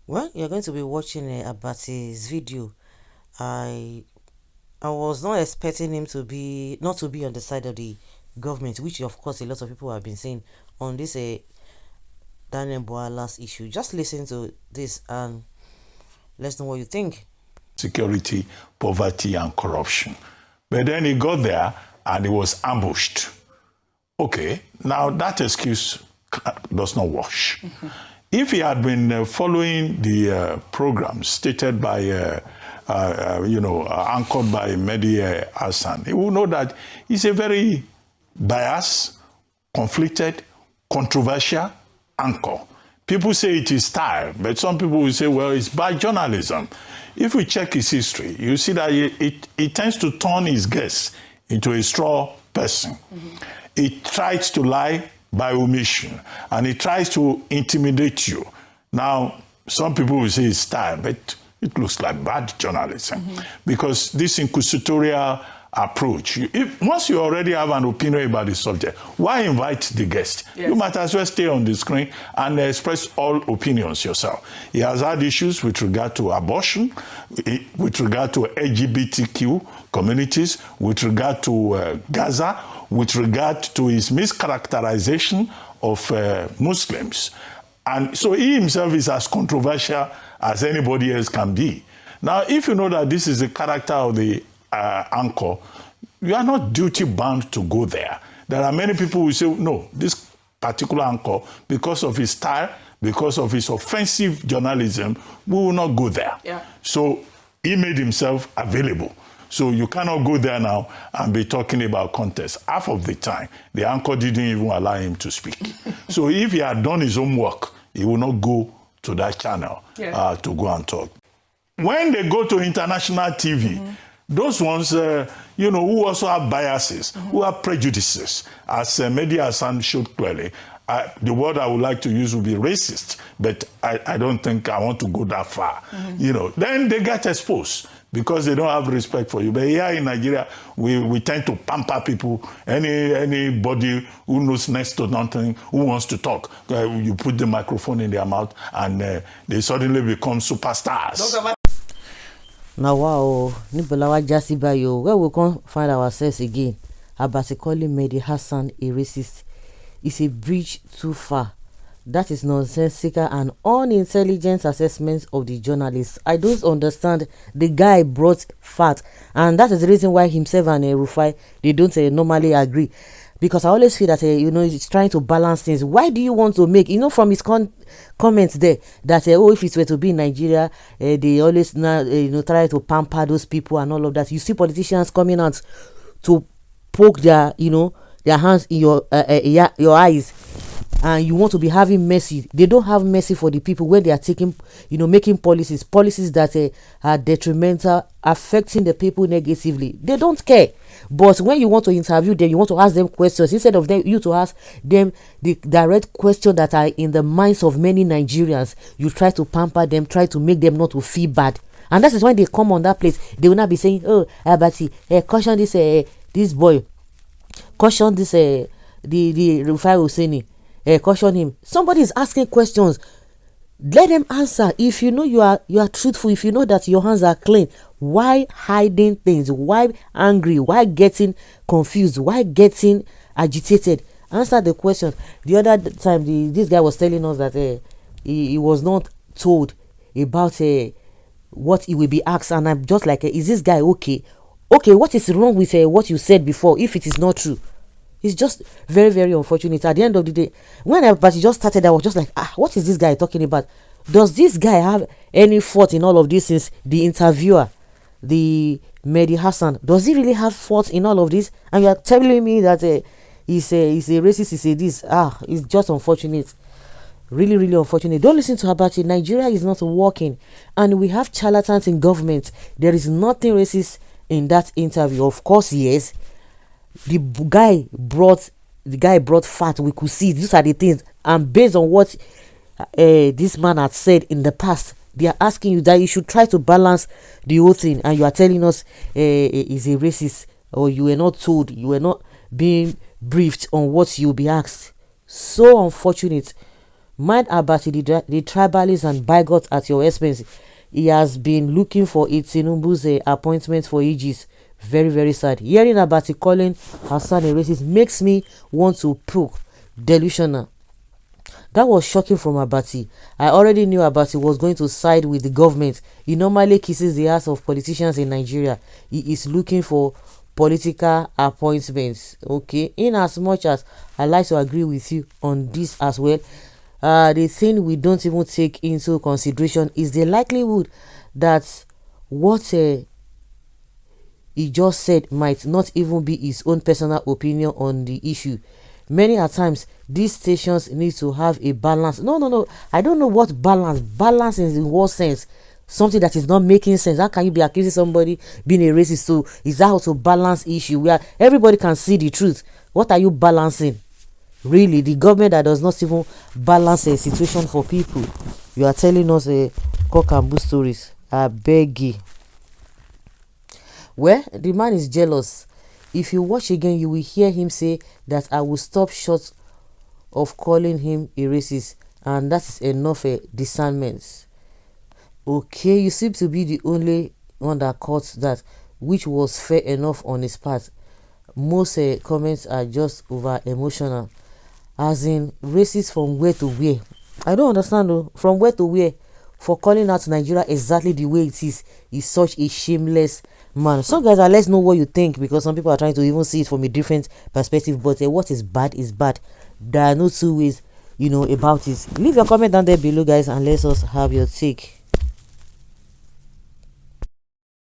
Well, you're going to be watching Abati's video. I I was not expecting him to be not to be on the side of the government, which of course a lot of people have been saying on this Daniel Bwala's issue. Just listen to this and let's know what you think. Security, poverty, and corruption. But then he got there and he was ambushed. Okay, now that excuse does not wash. If he had been following the program stated by, anchored by Mehdi Hassan, he would know that he's a very biased, conflicted, controversial anchor. People say it is style, but some people will say, well, it's bad journalism. If we check his history, you see that he tends to turn his guests into a straw person. He tries to lie by omission, and he tries to intimidate you. Now, some people will say it's style, but it looks like bad journalism because this inquisitorial approach, once you already have an opinion about the subject, why invite the guest? Yes. You might as well stay on the screen and express all opinions yourself. He has had issues with regard to abortion, with regard to LGBTQ communities, with regard to Gaza, with regard to his mischaracterization of Muslims. And so he himself is as controversial as anybody else can be. Now, if you know that this is the character of the anchor, you are not duty-bound to go there. There are many people who say, no, this particular anchor, because of his style, because of his offensive journalism, we will not go there. Yeah. So he made himself available. So you cannot go there now and be talking about contest. Half of the time, the anchor didn't even allow him to speak. So if he had done his homework, he would not go to that channel to go and talk. When they go to international TV, those ones, who also have biases, who have prejudices, as Mehdi Hassan showed clearly, the word I would like to use would be racist, but I don't think I want to go that far. Then they get exposed because they don't have respect for you. But here in Nigeria, we tend to pamper people. Anybody who knows next to nothing, who wants to talk, you put the microphone in their mouth and they suddenly become superstars. Now, wow, Nibolawa Jasibayo, where we can't find ourselves again. Abati calling Mehdi Hassan a racist is a bridge too far. That is nonsensical and unintelligent assessment of the journalists. I don't understand. The guy brought fact, and that is the reason why himself and Rufai, they don't normally agree. Because I always feel that he's trying to balance things. Why do you want to make from his comments there that if it were to be in Nigeria, they always try to pamper those people and all of that. You see politicians coming out to poke their hands in your eyes, and you want to be having mercy. They don't have mercy for the people when they are taking making policies that are detrimental, affecting the people negatively. They don't care. But when you want to interview them, you want to ask them questions instead of you to ask them the direct questions that are in the minds of many Nigerians. You try to pamper them, try to make them not to feel bad, and that is when they come on that place. They will not be saying, "Oh, Abati, caution this boy, caution this the Rufai Husseini, caution him." Somebody is asking questions. Let them answer. If you know you are truthful, if you know that your hands are clean, why hiding things? Why angry? Why getting confused? Why getting agitated? Answer the question. The other time, this guy was telling us that he was not told about what he will be asked, and I'm just like, is this guy okay? Okay, what is wrong with what you said before if it is not true? It's just very, very unfortunate. At the end of the day, when everybody just started, I was just like, what is this guy talking about? Does this guy have any fault in all of this? Since the interviewer, the Mehdi Hassan, does he really have fault in all of this? And you are telling me that he's a racist, he's a this. It's just unfortunate. Really, really unfortunate. Don't listen to Abati. Nigeria is not working. And we have charlatans in government. There is nothing racist in that interview. Of course, yes. The guy brought fat. We could see these are the things, and based on what this man had said in the past, they are asking you that you should try to balance the whole thing, and you are telling us is a racist, or you were not told, you were not being briefed on what you'll be asked. So unfortunate. Mind Abati, the tribalists and bigots at your expense. He has been looking for Tinubu's appointment for ages. Very, very sad. Hearing Abati calling Hassan a racist makes me want to poke. Delusional. That was shocking from Abati. I already knew Abati was going to side with the government. He normally kisses the ass of politicians in Nigeria. He is looking for political appointments. Okay, in as much as I like to agree with you on this as well, the thing we don't even take into consideration is the likelihood that what he just said might not even be his own personal opinion on the issue. Many a times these stations need to have a balance. No, I don't know what balance is in what sense. Something that is not making sense. How can you be accusing somebody being a racist? So is that how to balance issue where everybody can see the truth? What are you balancing? Really, the government that does not even balance a situation for people. You are telling us a cock and bull stories. I beg you. Well, the man is jealous. If you watch again, you will hear him say that I will stop short of calling him a racist, and that is enough discernment. Okay, you seem to be the only one that caught that, which was fair enough on his part. Most comments are just over emotional. As in, racist from where to where? I don't understand though. From where to where? For calling out Nigeria exactly the way it is such a shameless man. So guys, let's know what you think, because some people are trying to even see it from a different perspective. But what is bad is bad. There are no two ways, about it. Leave your comment down there below, guys, and let us have your take.